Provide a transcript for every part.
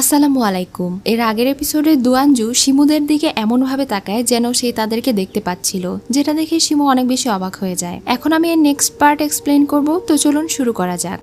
আসসালামু আলাইকুম। এর আগের এপিসোডে দুয়ানজু শিমুদের দিকে এমনভাবে তাকায় যেন সে তাদেরকে দেখতে পাচ্ছিল, যেটা দেখে শিমু অনেক বেশি অবাক হয়ে যায়। এখন আমি এর নেক্সট পার্ট এক্সপ্লেন করব, তো চলুন শুরু করা যাক।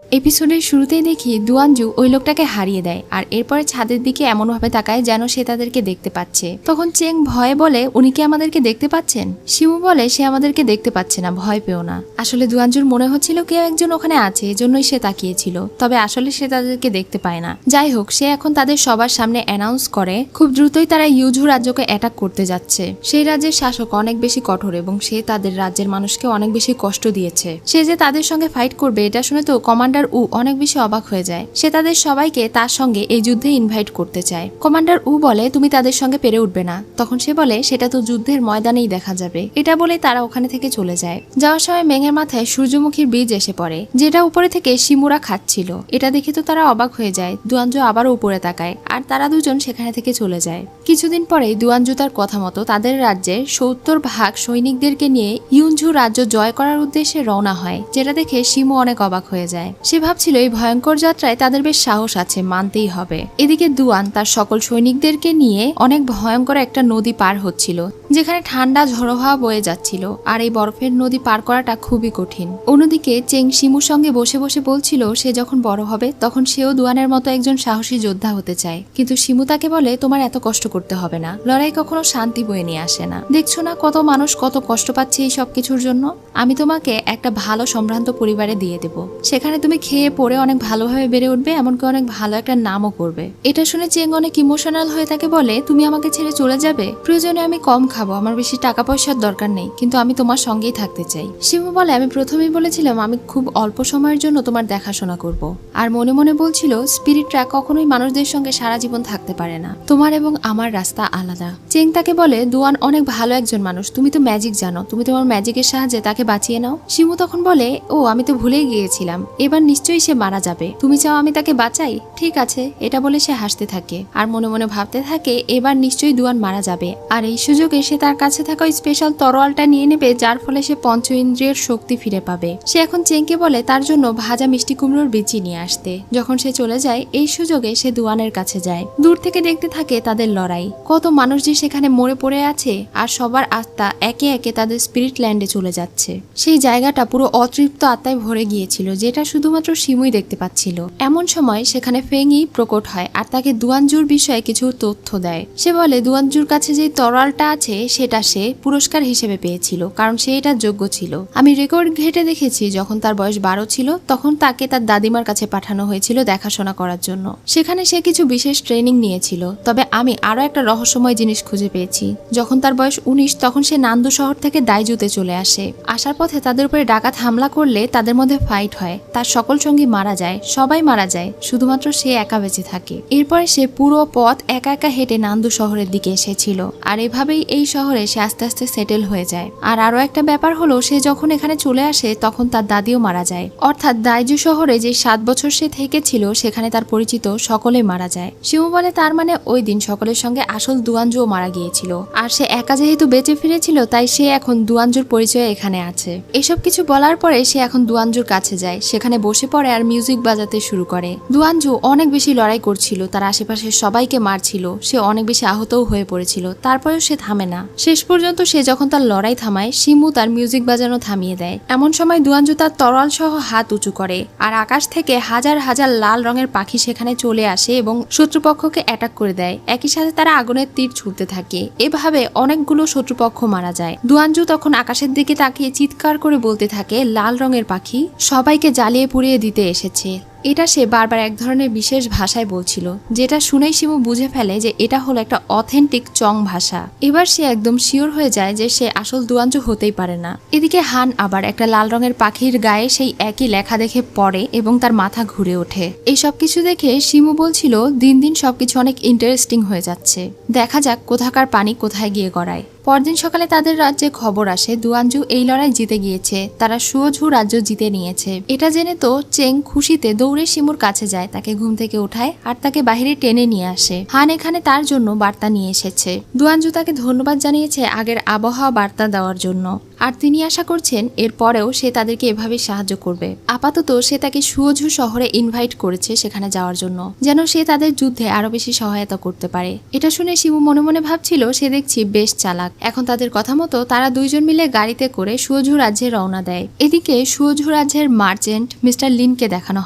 এপিসোডের শুরুতেই দেখি দুয়ানজু ওই লোকটাকে হারিয়ে দেয়, আর এরপরে ছাদের দিকে এমনভাবে তাকায় যেন সে তাদেরকে দেখতে পাচ্ছে। তখন চেং ভয়ে বলে, উনি কি আমাদেরকে দেখতে পাচ্ছেন? শিমু বলে, সে আমাদেরকে দেখতে পাচ্ছে না, ভয় পেও না। আসলে দুয়ানজুর মনে হচ্ছিল কেউ একজন ওখানে আছে, এজন্যই সে তাকিয়েছিল, তবে আসলে সে তাদেরকে দেখতে পায় না। যাই হোক, সে এখন তাদের সবার সামনে অ্যানাউন্স করে খুব দ্রুতই তারা ইউঝু রাজ্যকে অ্যাটাক করতে যাচ্ছে। সেই রাজ্যের শাসক অনেক বেশি কঠোর এবং সে তাদের রাজ্যের মানুষকে অনেক বেশি কষ্ট দিয়েছে। সে যে তাদের সঙ্গে ফাইট করবে এটা শুনে তো কমান্ডার উ অনেক বেশি অবাক হয়ে যায়। সে তাদের সবাইকে তার সঙ্গে এই যুদ্ধে ইনভাইট করতে চায়। কমান্ডার উ বলে, তুমি তাদের সঙ্গে পেরে উঠবে না। তখন সে বলে, সেটা তো যুদ্ধের ময়দানেই দেখা যাবে। এটা বলে তারা ওখানে থেকে চলে যায়। যাওয়ার সময় মেঙের মাথায় সূর্যমুখীর বীজ এসে পড়ে, যেটা উপরে থেকে শিমুরা খাচ্ছিল। এটা দেখে তো তারা অবাক হয়ে যায়। দুয়ানজু আবারও উপরে তাকায় আর তারা দুজন সেখানে থেকে চলে যায়। কিছুদিন পরেই দুয়ানজু তার কথা মতো তাদের রাজ্যের 70% সৈনিকদেরকে নিয়ে ইউনঝু রাজ্য জয় করার উদ্দেশ্যে রওনা হয়, যেটা দেখে শিমু অনেক অবাক হয়ে যায়। সে ভাবছিল এই ভয়ঙ্কর যাত্রায় তাদের বেশ সাহস আছে, মানতেই হবে। এদিকে দুয়ান তার সকল সৈনিকদেরকে নিয়ে অনেক ভয়ঙ্কর একটা নদী পার হচ্ছিল, যেখানে ঠান্ডা ঝড়ো হাওয়া বয়ে যাচ্ছিল, আর এই বরফের নদী পার করাটা খুবই কঠিন। অন্যদিকে চেং শিমুর সঙ্গে বসে বসে বলছিল সে যখন বড় হবে তখন সেও দুয়ানের মতো একজন সাহসী যোদ্ধা হতে চায়। কিন্তু শিমু তাকে বলে, তোমার এত কষ্ট করতে হবে না, লড়াই কখনো শান্তি বয়ে নিয়ে আসে না। দেখছো না কত মানুষ কত কষ্ট পাচ্ছে এই সব কিছুর জন্য? আমি তোমাকে একটা ভালো সম্ভ্রান্ত পরিবারে দিয়ে দেব, সেখানে তুমি খেয়ে পড়ে অনেক ভালোভাবে বেড়ে উঠবে, এমনকি অনেক ভালো একটা নামও করবে। এটা শুনে চেং অনেক ইমোশনাল হয়ে তাকে বলে, তুমি আমাকে ছেড়ে চলে যাবে? প্রয়োজনে আমি কম খাবো, আমার বেশি টাকা পয়সার দরকার নেই, কিন্তু আমি তোমার সঙ্গেই থাকতে চাই। শিমু বলে, আমি প্রথমেই বলেছিলাম আমি খুব অল্প সময়ের জন্য তোমার দেখাশোনা করব। আর মনে মনে বলছিল স্পিরিটরা কখনোই মানুষদের সঙ্গে সারা জীবন থাকতে পারে না, তোমার এবং আমার রাস্তা আলাদা। চেং তাকে বলে, দুয়ান অনেক ভালো একজন মানুষ, তুমি তো ম্যাজিক জানো, তুমি তোমার ম্যাজিকের সাহায্যে তাকে বাঁচিয়ে নাও। শিমু তখন বলে, ও আমি তো ভুলেই গিয়েছিলাম, এবার নিশ্চয়ই সে মারা যাবে, তুমি চাও আমি তাকে বাঁচাই? ঠিক আছে। এটা বলে সে হাসতে থাকে আর মনে মনে ভাবতে থাকে এবার নিশ্চয়ই দুয়ান মারা যাবে, আর এই সুযোগে সে তার কাছে থাকা ওই স্পেশাল তরোয়ালটা নিয়ে নেবে, যার ফলে সে পঞ্চ ইন্দ্রিয়ের শক্তি ফিরে পাবে। সে এখন চেংকে বলে তার জন্য ভাজা মিষ্টি কুমড়োর বিচি নিয়ে আসতে। যখন সে চলে যায় এই সুযোগে সে দুয়ানের কাছে যায়। দূর থেকে দেখতে থাকে তাদের লড়াই, কত মানুষ যে সেখানে মরে পড়ে আছে, আর সবার আত্মা একে একে তাদের স্পিরিট ল্যান্ডে চলে যাচ্ছে। সেই জায়গাটা পুরো অতৃপ্ত আত্মায় ভরে গিয়েছিল, যেটা শুধুমাত্র শিমুই দেখতে পাচ্ছিল। এমন সময় সেখানে ফেংই প্রকট হয় আর তাকে দুয়ানজুর বিষয়ে কিছু তথ্য দেয়। সে বলে দুয়ানজুর কাছে যে তরোয়ালটা আছে সেটা সে পুরস্কার হিসেবে পেয়েছিল, কারণ সে এটা যোগ্য ছিল। আমি রেকর্ড ঘেটে দেখেছি যখন তার বয়স 12 ছিল তখন তাকে তার দাদিমার কাছে পাঠানো হয়েছিল দেখাশোনা করার জন্য। সেখানে সে কিছু বিশেষ ট্রেনিং নিয়েছিল। তবে আমি আরো একটা রহস্যময় জিনিস খুঁজে পেয়েছি। যখন তার বয়স 19 তখন সে নান্দু শহর থেকে দাইজুতে চলে আসে। আসার পথে তাদের উপরে ডাকাত হামলা করলে তাদের মধ্যে ফাইট হয়, তার সকল সঙ্গী মারা যায়, সবাই মারা যায়, শুধুমাত্র সে একা বেঁচে থাকে। এরপরে সে পুরো পথ একা একা হেঁটে নান্দু শহরের দিকে এসেছিল, আর এভাবেই এই শহরে সে আস্তে আস্তে সেটেল হয়ে যায়। আর আরো একটা ব্যাপার হলো, সে যখন এখানে চলে আসে তখন তার দাদিও মারা যায়, অর্থাৎ দাইজু শহরে যে 7 বছর সে থেকেছিল সেখানে তার পরিচিত সকলে মারা যায়। শিমু বলে, তার মানে ওই দিন সকলের সঙ্গে আসল দুয়ানজুও মারা গিয়েছিল, আর সে একা যেহেতু বেঁচে ফিরেছিল তাই সে এখন দুয়ানজুর পরিচয় এখানে আছে। এসব কিছু বলার পরে সে এখন দুয়ানজুর কাছে যায়, সেখানে বসে পড়ে আর মিউজিক বাজাতে শুরু করে। দুয়ানজু অনেক বেশি লড়াই করছিল, তার আশেপাশে সবাইকে মারছিল, সে অনেক বেশি আহতও হয়ে পড়েছিল, তারপরেও সে থামে না। শেষ পর্যন্ত সে যখন তার লড়াই থামায় শিমু তার মিউজিক বাজানো থামিয়ে দেয়। এমন সময় দুয়ানজু তার তরোয়াল সহ হাত উঁচু করে আর আকাশ থেকে হাজার হাজার লাল রঙের পাখি সেখানে চলে আসে এবং শত্রুপক্ষকে অ্যাটাক করে দেয়। একই সাথে তারা আগুনের তীর ছুটতে থাকে। এভাবে অনেকগুলো শত্রুপক্ষ মারা যায়। দুয়ানজু তখন আকাশের দিকে তাকিয়ে চিৎকার করে বলতে থাকে, লাল রঙের পাখি সবাইকে জ্বালিয়ে পুড়িয়ে দিতে এসেছে। এটা সে বারবার এক ধরনের বিশেষ ভাষায় বলছিল, যেটা শুনেই শিমু বুঝে ফেলে যে এটা হলো একটা অথেন্টিক চং ভাষা। এবার সে একদম শিওর হয়ে যায় যে সে আসল দুয়ানজু হতেই পারে না। এদিকে হান আবার একটা লাল রঙের পাখির গায়ে সেই একই লেখা দেখে পড়ে এবং তার মাথা ঘুরে ওঠে। এই সবকিছু দেখে শিমু বলছিল, দিন দিন সবকিছু অনেক ইন্টারেস্টিং হয়ে যাচ্ছে, দেখা যাক কোথাকার পানি কোথায় গিয়ে গড়ায়। পরদিন সকালে তাদের রাজ্যে খবর আসে দুয়ানজু এই লড়াই জিতে গিয়েছে, তারা সুয়োঝু রাজ্য জিতে নিয়েছে। এটা জেনে তো চেং খুশিতে দৌড়ে শিমুর কাছে যায়, তাকে ঘুম থেকে উঠায় আর তাকে বাইরে টেনে নিয়ে আসে। হান এখানে তার জন্য বার্তা নিয়ে এসেছে। দুয়ানজু তাকে ধন্যবাদ জানিয়েছে আগের আবহাওয়া বার্তা দেওয়ার জন্য। আর তিনি আশা করছেন এরপরেও সে তাদেরকে এভাবে সাহায্য করবে। আপাতত সে তাকে সুয়োঝু শহরে ইনভাইট করেছে সেখানে যাওয়ার জন্য, যেন সে তাদের যুদ্ধে আরো বেশি সহায়তা করতে পারে। এটা শুনে শিমু মনে মনে ভাবছিল সে দেখছি বেশ চালাক। এখন তাদের কথা মতো তারা দুইজন মিলে গাড়িতে করে সুয়োঝু রাজ্যে রওনা দেয়। এদিকে সুয়োঝু রাজ্যের মার্চেন্ট মিস্টার লিনকে দেখানো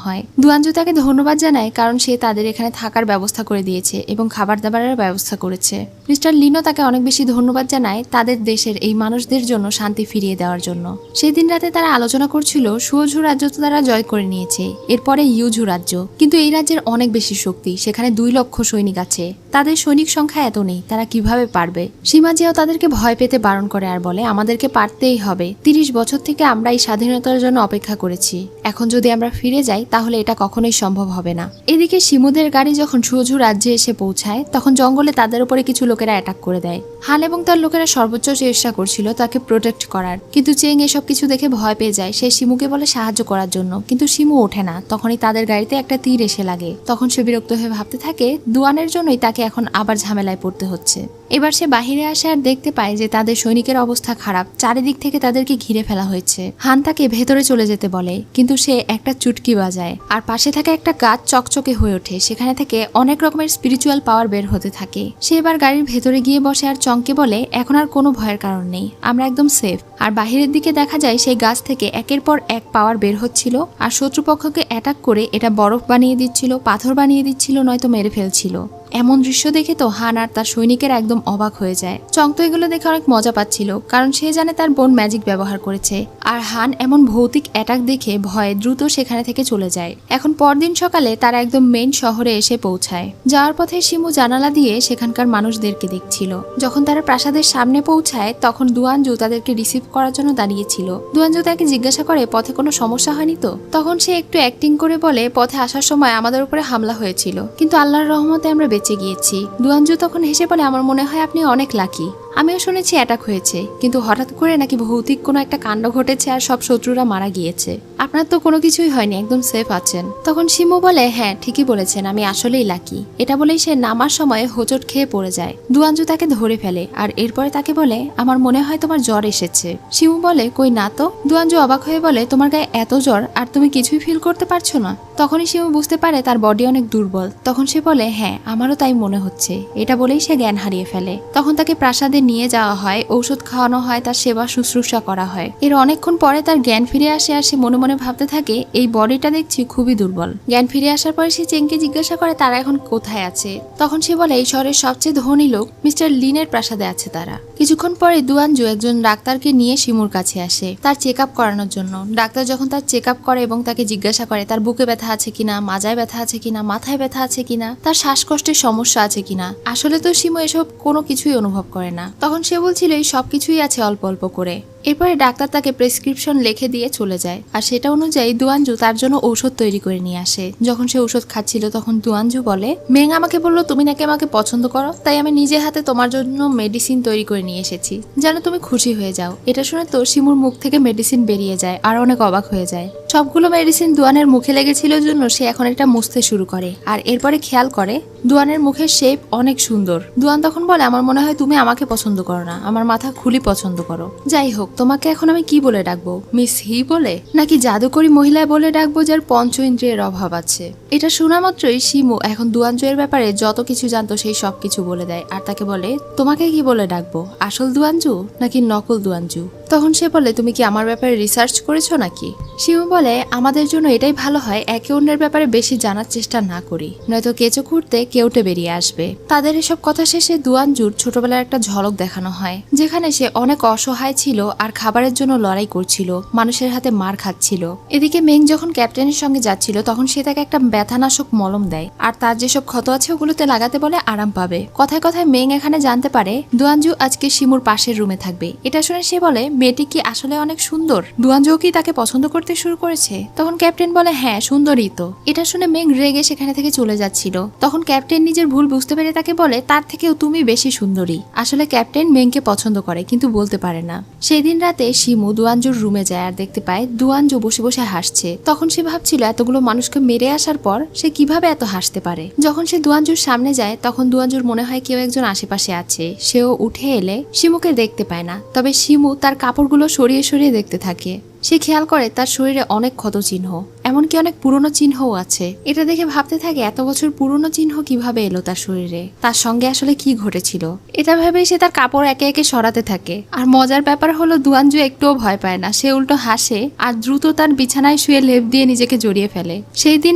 হয়। দুয়ানজু তাকে ধন্যবাদ জানায় কারণ সে তাদের এখানে থাকার ব্যবস্থা করে দিয়েছে এবং খাবার দাবারের ব্যবস্থা করেছে। মিস্টার লিনও তাকে অনেক বেশি ধন্যবাদ জানায় তাদের দেশের এই মানুষদের জন্য শান্তি ফিরিয়ে দেওয়ার জন্য। সেদিন রাতে তারা আলোচনা করছিল সুয়োঝু রাজ্য তো তারা জয় করে নিয়েছে, এরপরে ইউঝু রাজ্য, কিন্তু এই রাজ্যের অনেক বেশি শক্তি, সেখানে 2 লক্ষ সৈনিক আছে। তাদের সৈনিক সংখ্যা এত নেই, তারা কিভাবে পারবে? সীমাজিয়াও তাদেরকে ভয় পেতে বারণ করে আর বলে আমাদেরকে পারতেই হবে। 30 বছর থেকে আমরা এই স্বাধীনতার জন্য অপেক্ষা করেছি, এখন যদি আমরা ফিরে যাই তাহলে এটা কখনোই সম্ভব হবে না। এদিকে শিমুদের গাড়ি যখন সুয়োঝু রাজ্যে এসে পৌঁছায় তখন জঙ্গলে তাদের উপরে কিছু লোকেরা অ্যাটাক করে দেয়। হান এবং তার লোকেরা সর্বোচ্চ চেষ্টা করছিল তাকে প্রোটেক্ট করার, কিন্তু চেং এসব কিছু দেখে ভয় পেয়ে যায়। সে শিমুকে বলে সাহায্য করার জন্য, কিন্তু শিমু ওঠে না। তখনই তাদের গাড়িতে একটা তীর এসে লাগে। তখন সে বিরক্ত হয়ে ভাবতে থাকে দুয়ানের জন্যই তাকে এখন আবার ঝামেলায় পড়তে হচ্ছে। এবার সে বাহিরে আসে আর দেখতে পায় যে তাদের সৈনিকের অবস্থা খারাপ, চারিদিক থেকে তাদেরকে ঘিরে ফেলা হয়েছে। হান তাকে ভেতরে চলে যেতে বলে, কিন্তু সে একটা চুটকি বাজায় আর পাশে থাকা একটা গাছ চকচকে হয়ে ওঠে। সেখানে থেকে অনেক রকমের স্পিরিচুয়াল পাওয়ার বের হতে থাকে। সে এবার গাড়ির ভেতরে গিয়ে বসে আর চংকে বলে এখন আর কোনো ভয়ের কারণ নেই, আমরা একদম সেফ। আর বাহিরের দিকে দেখা যায় সেই গাছ থেকে একের পর এক পাওয়ার বের হচ্ছিল আর শত্রুপক্ষকে অ্যাটাক করে এটা বরফ বানিয়ে দিচ্ছিল, পাথর বানিয়ে দিচ্ছিল, নয়তো মেরে ফেলছিল। এমন দৃশ্য দেখে তো হান আর তার সৈনিকেরা একদম অবাক হয়ে যায়। চং তো এগুলো দেখে অনেক মজা পাচ্ছিল, কারণ সে জানে তার বোন ম্যাজিক ব্যবহার করেছে। আর হান এমন ভৌতিক অ্যাটাক দেখে ভয়ে দ্রুত সেখানে থেকে চলে যায়। এখন পরদিন সকালে তারা একদম মেইন শহরে এসে পৌঁছায়। যাওয়ার পথে শিমু জানালা দিয়ে সেখানকার মানুষদেরকে দেখছিল। যখন তারা প্রাসাদের সামনে পৌঁছায় তখন দুয়ানজু তাদেরকে রিসিভ করার জন্য দাঁড়িয়েছিল। দুয়ানজু তাকে জিজ্ঞাসা করে পথে কোনো সমস্যা হয়নি তো? তখন সে একটু অ্যাক্টিং করে বলে পথে আসার সময় আমাদের উপরে হামলা হয়েছিল, কিন্তু আল্লাহর রহমতে আমরা বেঁচে গিয়েছি। দুয়ানজু তখন হেসে বলে আমার মনে হয় আপনি অনেক লাকি। আমিও শুনেছি অ্যাটাক হয়েছে, কিন্তু হঠাৎ করে নাকি ভৌতিক কোনো একটা কাণ্ড ঘটেছে আর সব শত্রুরা মারা গিয়েছে। আপনার তো কোনো কিছুই হয়নি, একদম সেফ আছেন। তখন শিমু বলে হ্যাঁ ঠিকই বলেছেন, আমি আসলেই লাকি। এটা বলেই সে নামার সময় হোঁচট খেয়ে পড়ে যায়। দুয়ানজু তাকে ধরে ফেলে আর এরপরে তাকে বলে আমার মনে হয় তোমার জ্বর এসেছে। শিমু বলে কই না তো। দুয়ানজু অবাক হয়ে বলে তোমার গায়ে এত জ্বর আর তুমি কিছুই ফিল করতে পারছো না? তখনই শিমু বুঝতে পারে তার বডি অনেক দুর্বল। তখন সে বলে হ্যাঁ আমারও তাই মনে হচ্ছে। এটা বলেই সে জ্ঞান হারিয়ে ফেলে। তখন তাকে প্রাসাদে নিয়ে যাওয়া হয়, ঔষধ খাওয়ানো হয়, তার সেবা শুশ্রূষা করা হয়। এর অনেকক্ষণ পরে তার জ্ঞান ফিরে আসে আর সে মনে মনে ভাবতে থাকে এই বডিটা দেখছি খুবই দুর্বল। জ্ঞান ফিরে আসার পরে সে চেংকে জিজ্ঞাসা করে তারা এখন কোথায় আছে। তখন সে বলে এই শহরের সবচেয়ে ধনী লোক মিস্টার লিনের প্রাসাদে আছে তারা। কিছুক্ষণ পরে দুয়ানজু একজন ডাক্তারকে নিয়ে শিমুর কাছে আসে তার চেক আপ করানোর জন্য। ডাক্তার যখন তার চেক আপ করে এবং তাকে জিজ্ঞাসা করে তার বুকে ব্যথা আছে কিনা, মাজায় ব্যথা আছে কিনা, মাথায় ব্যথা আছে কিনা, তার শ্বাসকষ্টের সমস্যা আছে কিনা। আসলে তো শিমু এসব কোনো কিছুই অনুভব করে না। তখন সে বলছিল এই সবকিছুই আছে অল্প অল্প করে। এরপরে ডাক্তার তাকে প্রেসক্রিপশন লিখে দিয়ে চলে যায় আর সেটা অনুযায়ী দুয়ানজু তার জন্য ঔষধ তৈরি করে নিয়ে আসে। যখন সে ঔষধ খাচ্ছিল তখন দুয়ানজু বলে মেং আমাকে বললো তুমি নাকি আমাকে পছন্দ করো, তাই আমি নিজে হাতে তোমার জন্য মেডিসিন তৈরি করে নিয়ে এসেছি, যেন তুমি খুশি হয়ে যাও। এটা শুনে তো শিমুর মুখ থেকে মেডিসিন বেরিয়ে যায় আর অনেক অবাক হয়ে যায়। সবগুলো মেডিসিন দুয়ানের মুখে লেগেছিল জন্য সে এখন এটা মুছতে শুরু করে আর এরপরে খেয়াল করে দুয়ানের মুখের শেপ অনেক সুন্দর। দুয়ান তখন বলে আমার মনে হয় তুমি আমাকে পছন্দ করো না, আমার মাথা খুলি পছন্দ করো। যাই হোক তোমাকে এখন আমি কি বলে ডাকবো, মিস হি বলে নাকি জাদুকরি মহিলা বলে ডাকবো যার পঞ্চ ইন্দ্রিয়ের অভাব আছে? এটা শোনা মাত্রই শিমু এখন দুয়ানজু এর ব্যাপারে যত কিছু জানতো সেই সব কিছু বলে দেয় আর তাকে বলে তোমাকে কি বলে ডাকবো, আসল দুয়ানজু নাকি নকল দুয়ানজু? তখন সে বলে তুমি কি আমার ব্যাপারে রিসার্চ করেছো নাকি? শিমু বলে আমাদের জন্য এটাই ভালো হয় একে অন্যের ব্যাপারে বেশি জানার চেষ্টা না করি, নয়তো কেঁচো খুঁড়তে কেউটে বেরিয়ে আসবে। তাদের এসব কথা শেষে দুয়ানজুর ছোটবেলার একটা ঝলক দেখানো হয় যেখানে সে অনেক অসহায় ছিল আর খাবারের জন্য লড়াই করছিল, মানুষের হাতে মার খাচ্ছিল। এদিকে মেং যখন ক্যাপ্টেনের সঙ্গে যাচ্ছিল তখন সে তাকে একটা ব্যথানাশক মলম দেয় আর তার যেসব ক্ষত আছে ওগুলোতে লাগাতে বলে আরাম পাবে। কথায় কথায় মেং এখানে জানতে পারে দুয়ানজু আজকে শিমুর পাশের রুমে থাকবে। এটা শুনে সে বলে মেয়েটি কি আসলে অনেক সুন্দর, দুয়ানজু কি তাকে পছন্দ করতে শুরু করেছে? তখন ক্যাপ্টেন বলে হ্যাঁ সুন্দরই তো। এটা শুনে মেং রেগে সেখানে থেকে চলে যাচ্ছিল। তখন ক্যাপ্টেন নিজের ভুল বুঝতে পেরে তাকে বলে তার থেকেও তুমি বেশি সুন্দরী। আসলে ক্যাপ্টেন মেংকে পছন্দ করে কিন্তু বলতে পারে না। সেই দিন দিন রাতে শিমু দুয়ানজুর রুমে যায় আর দেখতে পায় দুয়ানজু বসে বসে হাসছে। তখন সে ভাবছিল এতগুলো মানুষকে মেরে আসার পর সে কিভাবে এত হাসতে পারে। যখন সে দুয়ানজুর সামনে যায় তখন দুয়ানজুর মনে হয় কেউ একজন আশেপাশে আছে। সেও উঠে এলে শিমুকে দেখতে পায় না, তবে শিমু তার কাপড়গুলো সরিয়ে সরিয়ে দেখতে থাকে। সে খেয়াল করে তার শরীরে অনেক ক্ষত চিহ্ন, এমনকি অনেক পুরনো চিহ্নও আছে। এটা দেখে ভাবতে থাকে এত বছর পুরনো চিহ্ন কিভাবে এলো তার শরীরে, তার সঙ্গে আসলে কি ঘটেছিল। এটা ভেবেই সে তার কাপড় একে একে সরাতে থাকে। আর মজার ব্যাপার হলো দুয়ানজু একটুও ভয় পায় না, সে উল্টো হাসে আর দ্রুত তার বিছানায় শুয়ে লেপ দিয়ে নিজেকে জড়িয়ে ফেলে। সেই দিন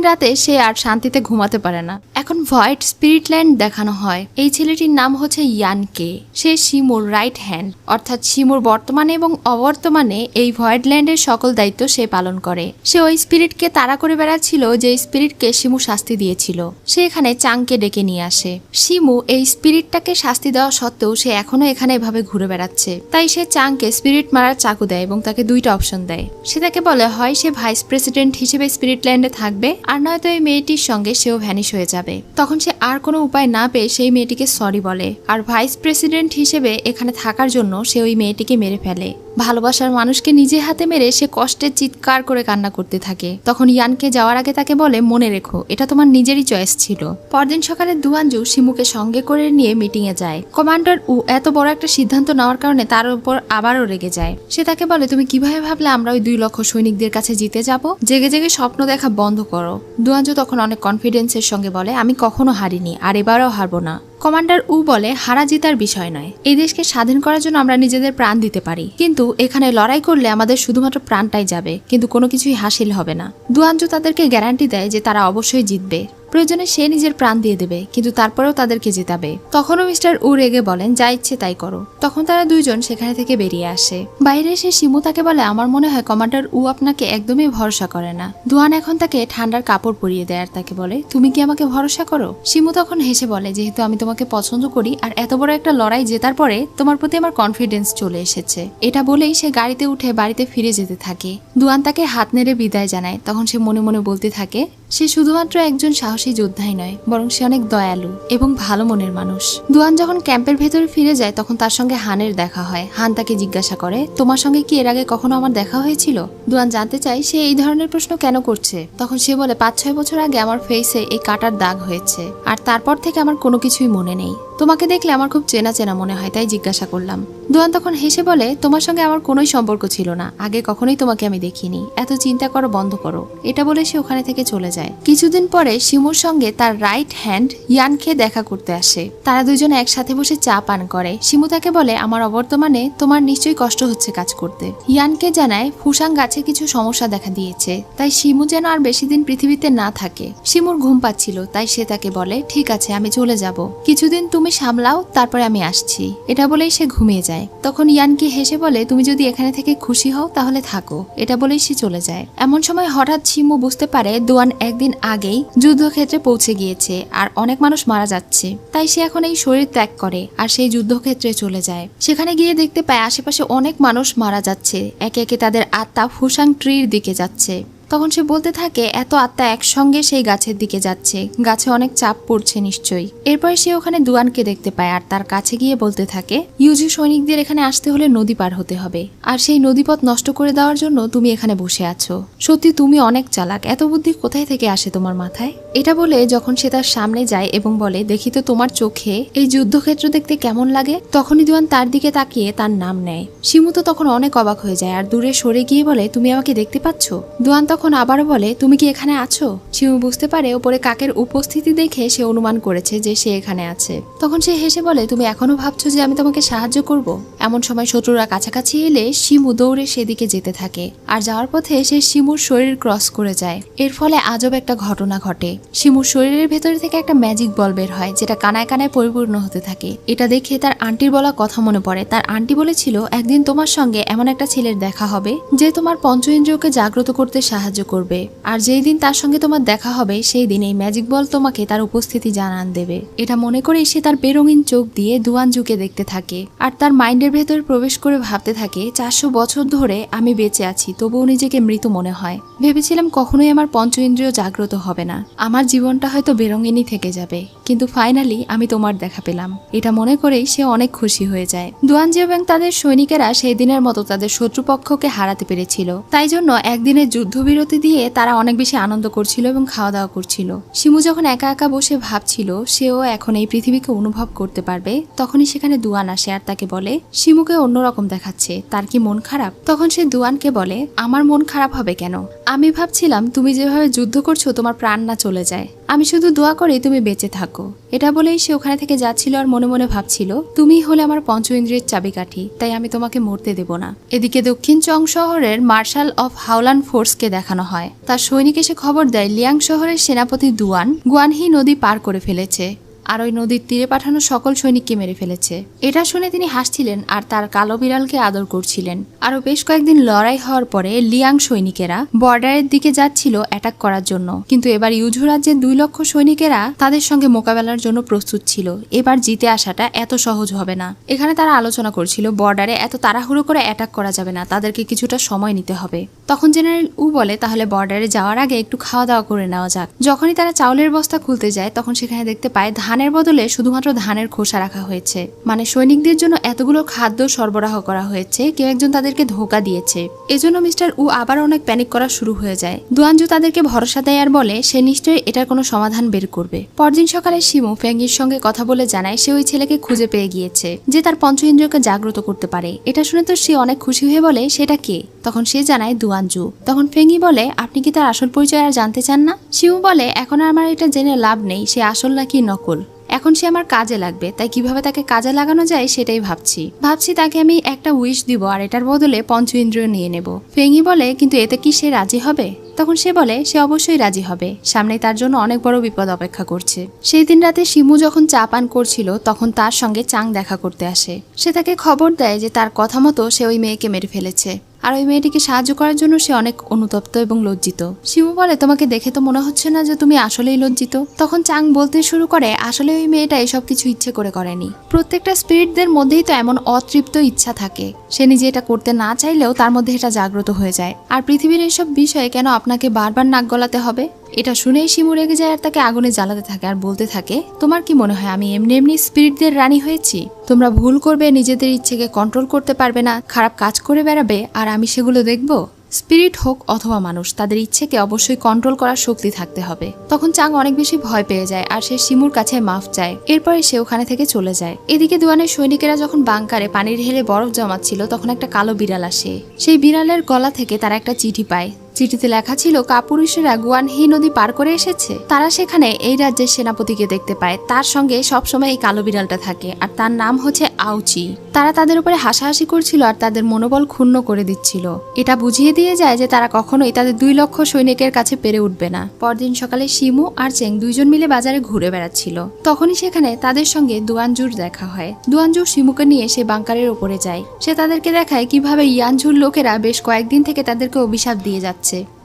রাতে সে আর শান্তিতে ঘুমাতে পারে না। এখন ভয়েড স্পিরিট ল্যান্ড দেখানো হয়। এই ছেলেটির নাম হচ্ছে ইয়ানকে। সে শিমুর রাইট হ্যান্ড, অর্থাৎ শিমুর বর্তমানে এবং অবর্তমানে এই ভয়েড ল্যান্ডের সকল দায়িত্ব সে পালন করে। সে ওই স্পিরিটকে তাড়া করে বেড়াচ্ছিল যে স্পিরিটকে শিমু শাস্তি দিয়েছিল। সে এখানে চাংকে ডেকে নিয়ে আসে। শিমু এই স্পিরিটটাকে শাস্তি দেওয়া সত্ত্বেও সে এখনো এখানে এভাবে ঘুরে বেড়াচ্ছে। তাই সে চাংকে স্পিরিট মারার চাকু দেয় এবং তাকে দুইটা অপশন দেয়। সে তাকে বলে হয় সে ভাইস প্রেসিডেন্ট হিসেবে স্পিরিট ল্যান্ডে থাকবে, আর নয়তো এই মেয়েটির সঙ্গে সেও ভ্যানিশ হয়ে যাবে। তখন সে আর কোনো উপায় না পেয়ে সেই মেয়েটিকে সরি বলে, আর ভাইস প্রেসিডেন্ট হিসেবে এখানে থাকার জন্য সে ওই মেয়েটিকে মেরে ফেলে। ভালোবাসার মানুষকে নিজে হাতে মেরে সে কষ্টে চিৎকার করে কান্না করতে থাকে। তখন ইয়ানকে যাওয়ার আগে তাকে বলে, মনে রেখো এটা তোমার নিজেরই চয়েস ছিল। পরদিন সকালে দুয়ানজু শিমুকে সঙ্গে করে নিয়ে মিটিং এ যায়। কমান্ডার উ এত বড় একটা সিদ্ধান্ত নেওয়ার কারণে তার উপর আবারও রেগে যায়। সে তাকে বলে, তুমি কিভাবে ভাবলে আমরা ওই 2 লক্ষ সৈনিকদের কাছে জিতে যাব? জেগে জেগে স্বপ্ন দেখা বন্ধ করো। দুয়ানজু তখন অনেক কনফিডেন্সের সঙ্গে বলে, আমি কখনো হারিনি আর এবারও হারবো না। কমান্ডার উ বলে, হারা জিতার বিষয় নয়, এই দেশকে স্বাধীন করার জন্য আমরা নিজেদের প্রাণ দিতে পারি, কিন্তু এখানে লড়াই করলে আমাদের শুধুমাত্র প্রাণটাই যাবে, কিন্তু কোনো কিছুই হাসিল হবে না। দুয়ানজু তাদেরকে গ্যারান্টি দেয় যে তারা অবশ্যই জিতবে। প্রয়োজনে সে নিজের প্রাণ দিয়ে দেবে, কিন্তু তারপরেও তাদেরকে জেতাবে। তখনও মিস্টার উ রেগে বলেন, যা ইচ্ছে তাই করো। তখন তারা দুইজন সেখানে থেকে বেরিয়ে আসে। বাইরে এসে শিমু তাকে বলে, আমার মনে হয় কমান্ডার উ আপনাকে একদমই ভরসা করে না। দুয়ান এখন তাকে ঠান্ডার কাপড় পরিয়ে দেয় আর তাকে বলে, তুমি কি আমাকে ভরসা করো? শিমু তখন হেসে বলে, যেহেতু আমি তোমাকে পছন্দ করি আর এত বড় একটা লড়াই জেতার পরে তোমার প্রতি আমার কনফিডেন্স চলে এসেছে। এটা বলেই সে গাড়িতে উঠে বাড়িতে ফিরে যেতে থাকে। দুয়ান তাকে হাত নেড়ে বিদায় জানায়। তখন সে মনে মনে বলতে থাকে, সে শুধুমাত্র একজন সাহসী যোদ্ধাই নয়, বরং সে অনেক দয়ালু এবং ভালো মনের মানুষ। দুয়ান যখন ক্যাম্পের ভেতরে ফিরে যায় তখন তার সঙ্গে হানের দেখা হয়। হান তাকে জিজ্ঞাসা করে, তোমার সঙ্গে কি এর আগে কখনো আমার দেখা হয়েছিল? দুয়ান জানতে চায় সে এই ধরনের প্রশ্ন কেন করছে। তখন সে বলে, 5-6 বছর আগে আমার ফেসে এই কাটার দাগ হয়েছে, আর তারপর থেকে আমার কোনো কিছুই মনে নেই। তোমাকে দেখলে আমার খুব চেনা চেনা মনে হয়, তাই জিজ্ঞাসা করলাম। দুয়ান তখন হেসে বলে, তোমার সঙ্গে আমার কোনোই সম্পর্ক ছিল না, আগে কখনোই তোমাকে আমি দেখিনি, এত চিন্তা করা বন্ধ করো। এটা বলে সে ওখানে থেকে চলে যায়। কিছুদিন পরে শিমুর সঙ্গে তার রাইট হ্যান্ড ইয়ানকে দেখা করতে আসে। তারা দুজনে একসাথে বসে চা পান করে। শিমু তাকে বলে, আমার অবর্তমানে তোমার নিশ্চয়ই কষ্ট হচ্ছে কাজ করতে। ইয়ানকে জানায় ফুসাং গাছে কিছু সমস্যা দেখা দিয়েছে, তাই শিমু যেন আর বেশি দিন পৃথিবীতে না থাকে। শিমুর ঘুম পাচ্ছিল, তাই সে তাকে বলে, ঠিক আছে আমি চলে যাব, কিছুদিন তুমি সামলাও, তারপরে আমি আসছি। এটা বলেই সে ঘুমিয়ে যায়। তখন ইয়ানকি হেসে বলে, তুমি যদি এখানে থেকে খুশি হও তাহলে থাকো। এটা বলেই সে চলে যায়। এমন সময় হঠাৎ শিমু বুঝতে পারে দুয়ান একদিন আগেই যুদ্ধক্ষেত্রে পৌঁছে গিয়েছে আর অনেক মানুষ মারা যাচ্ছে। তাই সে এখন এই শরীর ত্যাগ করে আর সেই যুদ্ধক্ষেত্রে চলে যায়। সেখানে গিয়ে দেখতে পায় আশেপাশে অনেক মানুষ মারা যাচ্ছে, একে একে তাদের আত্মা ফুসাং ট্রির দিকে যাচ্ছে। তখন সে বলতে থাকে, এত আত্মা একসঙ্গে সেই গাছের দিকে যাচ্ছে, গাছে অনেক চাপ পড়ছে নিশ্চয়ই। এরপর সে ওখানে দুয়ানকে দেখতে পায় আর তার কাছে গিয়ে বলতে থাকে, ইউজি সৈনিকদের এখানে আসতে হলে নদী পার হতে হবে, আর সেই নদীপথ নষ্ট করে দেওয়ার জন্য তুমি এখানে বসে আছো। সত্যি তুমি অনেক চালাক, এত বুদ্ধি কোথায় থেকে আসে তোমার মাথায়? এটা বলে যখন সে তার সামনে যায় এবং বলে, দেখি তো তোমার চোখে এই যুদ্ধক্ষেত্র দেখতে কেমন লাগে, তখনই দুয়ান তার দিকে তাকিয়ে তার নাম নেয়। শিমু তো তখন অনেক অবাক হয়ে যায় আর দূরে সরে গিয়ে বলে, তুমি আমাকে দেখতে পাচ্ছ? দুয়ান তখন আবারও বলে, তুমি কি এখানে আছো? শিমু বুঝতে পারে ওপরে কাকের উপস্থিতি দেখে সে অনুমান করেছে যে সে এখানে আছে। তখন সে হেসে বলে, তুমি এখনো ভাবছো যে আমি তোমাকে সাহায্য করব? এমন সময় শত্রুরা কাছাকাছি এলে শিমু দৌড়ে সেদিকে যেতে থাকে আর যাওয়ার পথে সে শিমুর শরীর ক্রস করে যায়। এর ফলে আজব একটা ঘটনা ঘটে। শিমুর শরীরের ভেতরে থেকে একটা ম্যাজিক বল বের হয়, যেটা কানায় কানায় পরিপূর্ণ হতে থাকে। এটা দেখে তার আন্টির বলা কথা মনে পড়ে। তার আন্টি বলেছিল, একদিন তোমার সঙ্গে এমন একটা ছেলের দেখা হবে যে তোমার পঞ্চ ইন্দ্রিয়কে জাগ্রত করতে সাহায্য সাহায্য করবে, আর যেই দিন তার সঙ্গে তোমার দেখা হবে সেই দিন এই ম্যাজিক বল তোমাকে তার উপস্থিতি জানান দেবে। এটা মনে করে সে তার বেরঙিন চোখ দিয়ে দুয়ানজুকে দেখতে থাকে আর তার মাইন্ডের ভেতর প্রবেশ করে ভাবতে থাকে 400 বছর ধরে আমি বেঁচে আছি, তবুও নিজেকে মৃত মনে হয়। ভেবেছিলাম কখনোই আমার পঞ্চ ইন্দ্রিয় জাগ্রত হবে না, আমার জীবনটা হয়তো বেরঙিনই থেকে যাবে, কিন্তু ফাইনালি আমি তোমার দেখা পেলাম। এটা মনে করেই সে অনেক খুশি হয়ে যায়। দুয়ানজি এবং তাদের সৈনিকেরা সেই দিনের মতো তাদের শত্রুপক্ষকে হারাতে পেরেছিল, তাই জন্য একদিনের যুদ্ধবিরতি দিয়ে তারা অনেক বেশি আনন্দ করছিল এবং খাওয়া দাওয়া করছিল। শিমু যখন একা একা বসে ভাবছিল সেও এখন এই পৃথিবীকে অনুভব করতে পারবে, তখনই সেখানে দুয়ান আসে আর তাকে বলে শিমুকে অন্যরকম দেখাচ্ছে, তার কি মন খারাপ? তখন সে দুয়ানকে বলে আমার মন খারাপ হবে কেন? আমি ভাবছিলাম তুমি যেভাবে যুদ্ধ করছো তোমার প্রাণ না চলে যায়, আমি শুধু দোয়া করি তুমি বেঁচে থাকো। এটা বলেই সে ওখানে থেকে যাচ্ছিল আর মনে মনে ভাবছিল তুমি হলে আমার পঞ্চ ইন্দ্রিয়ের চাবিকাঠি, তাই আমি তোমাকে মরতে দেব না। এদিকে দক্ষিণ চং শহরের মার্শাল অফ হাওলান ফোর্সকে দেখানো হয়। তার সৈনিক এসে খবর দেয় লিয়াং শহরের সেনাপতি দুয়ান গুয়ানহি নদী পার করে ফেলেছে আর ওই নদীর তীরে পাঠানো সকল সৈনিককে মেরে ফেলেছে। এটা শুনে তিনি হাসছিলেন আর তার কালো বিড়ালকে আদর করছিলেন। আরো বেশ কয়েকদিন লড়াই হওয়ার পরে লিয়াং সৈনিকেরা বর্ডারের দিকে যাচ্ছিল অ্যাটাক করার জন্য, কিন্তু এবার ইউঝু রাজ্যের 2 লক্ষ সৈনিকেরা তাদের সঙ্গে মোকাবেলার জন্য প্রস্তুত ছিল। এবার জিতে আসাটা এত সহজ হবে না। এখানে তারা আলোচনা করছিল বর্ডারে এত তাড়াহুড়ো করে অ্যাটাক করা যাবে না, তাদেরকে কিছুটা সময় নিতে হবে। তখন জেনারেল উ বলে তাহলে বর্ডারে যাওয়ার আগে একটু খাওয়া দাওয়া করে নেওয়া যাক। যখনই তারা চাউলের বস্তা খুলতে যায় তখন সেখানে দেখতে পায় ধানের বদলে শুধুমাত্র ধানের খোসা রাখা হয়েছে, মানে সৈনিকদের জন্য এতগুলো খাদ্য সরবরাহ করা হয়েছে, কেউ একজন তাদেরকে ধোকা দিয়েছে। এজন্য মিস্টার উ আবার অনেক প্যানিক করা শুরু হয়ে যায়। দুয়ানজু তাদেরকে ভরসা দেয় আর বলে সে নিশ্চয়ই এটার কোনো সমাধান বের করবে। পরদিন সকালে শিমু ফেঙ্গির সঙ্গে কথা বলে জানায় সে ওই ছেলেকে খুঁজে পেয়ে গিয়েছে যে তার পঞ্চ ইন্দ্রিয়কে জাগ্রত করতে পারে। এটা শুনে তো সে অনেক খুশি হয়ে বলে সেটা কে? তখন সে জানায় দুয়ানজু। তখন ফেঙ্গি বলে আপনি কি তার আসল পরিচয় আর জানতে চান না? শিমু বলে এখন আমার এটা জেনে লাভ নেই সে আসল নাকি নকল, এখন সে আমার কাজে লাগবে, তাই কিভাবে তাকে কাজে লাগানো যায় সেটাই ভাবছি তাকে আমি একটা উইশ দিব আর এটার বদলে পঞ্চ ইন্দ্রিয় নিয়ে নেব। ফেঙ্গি বলে কিন্তু এতে কি সে রাজি হবে? তখন সে বলে সে অবশ্যই রাজি হবে, সামনে তার জন্য অনেক বড় বিপদ অপেক্ষা করছে। সেই দিন রাতে শিমু যখন চা পান করছিল তখন তার সঙ্গে চাং দেখা করতে আসে। সে তাকে খবর দেয় যে তার কথা মতো সে ওই মেয়েকে মেরে ফেলেছে আর ওই মেয়েটিকে সাহায্য করার জন্য সে অনেক অনুতপ্ত এবং লজ্জিত। শিমু বলে তোমাকে দেখে তো মনে হচ্ছে না যে তুমি আসলেই লজ্জিত। তখন চাং বলতে শুরু করে আসলে ওই মেয়েটা এসব কিছু ইচ্ছে করে করেনি, প্রত্যেকটা স্পিরিটদের মধ্যেই তো এমন অতৃপ্ত ইচ্ছা থাকে, সে নিজে এটা করতে না চাইলেও তার মধ্যে এটা জাগ্রত হয়ে যায়। আর পৃথিবীর এইসব বিষয়ে কেন আপনাকে বারবার নাক গলাতে হবে? এটা শুনেই শিমু রেগে যায় আর তাকে আগুনে জ্বালাতে থাকে আর বলতে থাকে তোমার কি মনে হয় আমি এমনি এমনি স্পিরিটদের রানী হয়েছি? তোমরা ভুল করবে, নিজেদের ইচ্ছেকে কন্ট্রোল করতে পারবে না, খারাপ কাজ করে বেড়াবে আর আমি সেগুলো দেখবো? স্পিরিট হোক অথবা মানুষ, তাদের ইচ্ছেকে অবশ্যই কন্ট্রোল করার শক্তি থাকতে হবে। তখন চাং অনেক বেশি ভয় পেয়ে যায় আর সে শিমুর কাছে মাফ চায়। এরপরে সে ওখানে থেকে চলে যায়। এদিকে দুয়ানের সৈনিকেরা যখন বাংকারে পানির ঢেলে বরফ জমাচ্ছিল তখন একটা কালো বিড়াল আসে। সেই বিড়ালের গলা থেকে তারা একটা চিঠি পায়। চিঠিতে লেখা ছিল কাপুরুষেরা গুয়ানহি নদী পার করে এসেছে। তারা সেখানে এই রাজ্যের সেনাপতিকে দেখতে পায়, তার সঙ্গে সবসময় এই কালো বিড়ালটা থাকে আর তার নাম হচ্ছে আউচি। তারা তাদের উপরে হাসাহাসি করছিল আর তাদের মনোবল ক্ষুণ্ণ করে দিচ্ছিল। এটা বুঝিয়ে দিয়ে যায় যে তারা কখনোই তাদের 2 লক্ষ সৈনিকের কাছে পেরে উঠবে না। পরদিন সকালে শিমু আর চেং দুইজন মিলে বাজারে ঘুরে বেড়াচ্ছিল। তখনই সেখানে তাদের সঙ্গে দুয়ানজুর দেখা হয়। দুয়ানজু শিমুকে নিয়ে সে বাংকারের উপরে যায়। সে তাদেরকে দেখায় কিভাবে ইয়ানঝুর লোকেরা বেশ কয়েকদিন থেকে তাদেরকে অভিশাপ দিয়ে যাচ্ছে,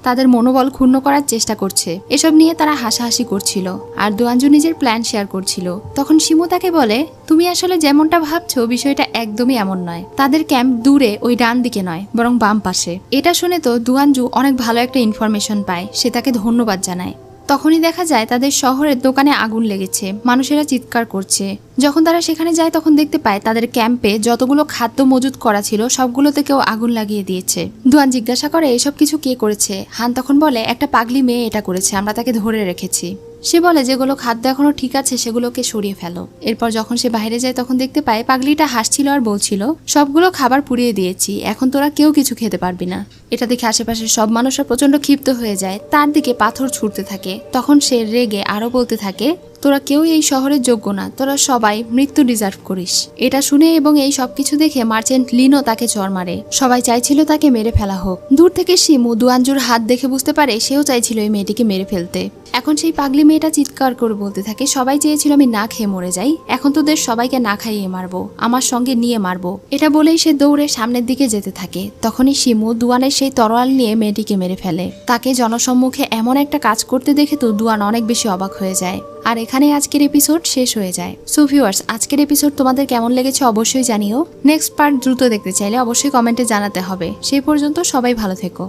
তাদের মনোবল ক্ষুণ্ণ করার চেষ্টা করছে। এসব নিয়ে তারা হাসাহাসি করছিল আর দুয়ানজু নিজের প্ল্যান শেয়ার করছিল। তখন শিমু তাকে বলে তুমি আসলে যেমনটা ভাবছো বিষয়টা একদমই এমন নয়, তাদের ক্যাম্প দূরে ওই ডান দিকে নয় বরং বাম পাশে। এটা শুনে তো দুয়ানজু অনেক ভালো একটা ইনফরমেশন পায়, সে তাকে ধন্যবাদ জানায়। তখনই দেখা যায় তাদের শহরের দোকানে আগুন লেগেছে, মানুষেরা চিৎকার করছে। যখন তারা সেখানে যায় তখন দেখতে পায় তাদের ক্যাম্পে যতগুলো খাদ্য মজুত করা ছিল সবগুলোতে কেউ আগুন লাগিয়ে দিয়েছে। দুয়ান জিজ্ঞাসা করে এসব কিছু কে করেছে? হান তখন বলে একটা পাগলি মেয়ে এটা করেছে, আমরা তাকে ধরে রেখেছি। সে বলে যেগুলো খাদ্য এখনো ঠিক আছে সেগুলোকে সরিয়ে ফেলো। এরপর যখন সে বাইরে যায় তখন দেখতে পায় পাগলিটা হাসছিল আর বলছিল সবগুলো খাবার পুড়িয়ে দিয়েছি, এখন তোরা কেউ কিছু খেতে পারবি না। এটা দেখে আশেপাশের সব মানুষরা প্রচন্ড ক্ষিপ্ত হয়ে যায়, তার দিকে পাথর ছুঁড়তে থাকে। তখন সে রেগে আরো বলতে থাকে তোরা কেউ এই শহরের যোগ্য না, তোরা সবাই মৃত্যু ডিজার্ভ করিস। এটা শুনে এবং এই সবকিছু দেখে মার্চেন্ট লিনও তাকে চড় মারে। সবাই চাইছিল তাকে মেরে ফেলা হোক। দূর থেকে শিমু দুয়ানজুর হাত দেখে বুঝতে পারে সেও চাইছিল এই মেয়েটিকে মেরে ফেলতে। এখন সেই পাগলি মেয়েটা চিৎকার করে বলতে থাকে, সবাই চেয়েছিল আমি না খেয়ে মরে যাই, এখন তোদের সবাইকে না খাইয়ে মারবো, আমার সঙ্গে নিয়ে মারবো। এটা বলেই সে দৌড়ে সামনের দিকে যেতে থাকে। তখনই শিমু দুয়ানের সেই তরোয়াল নিয়ে মেয়েটিকে মেরে ফেলে। তাকে জনসম্মুখে এমন একটা কাজ করতে দেখে তো দুয়ান অনেক বেশি অবাক হয়ে যায়। আর এখানে আজকের এপিসোড শেষ হয়ে যায়। সো ভিউয়ার্স, আজকের এপিসোড তোমাদের কেমন লেগেছে অবশ্যই জানিও। নেক্সট পার্ট দ্রুত দেখতে চাইলে অবশ্যই কমেন্টে জানাতে হবে। সেই পর্যন্ত সবাই ভালো থেকো।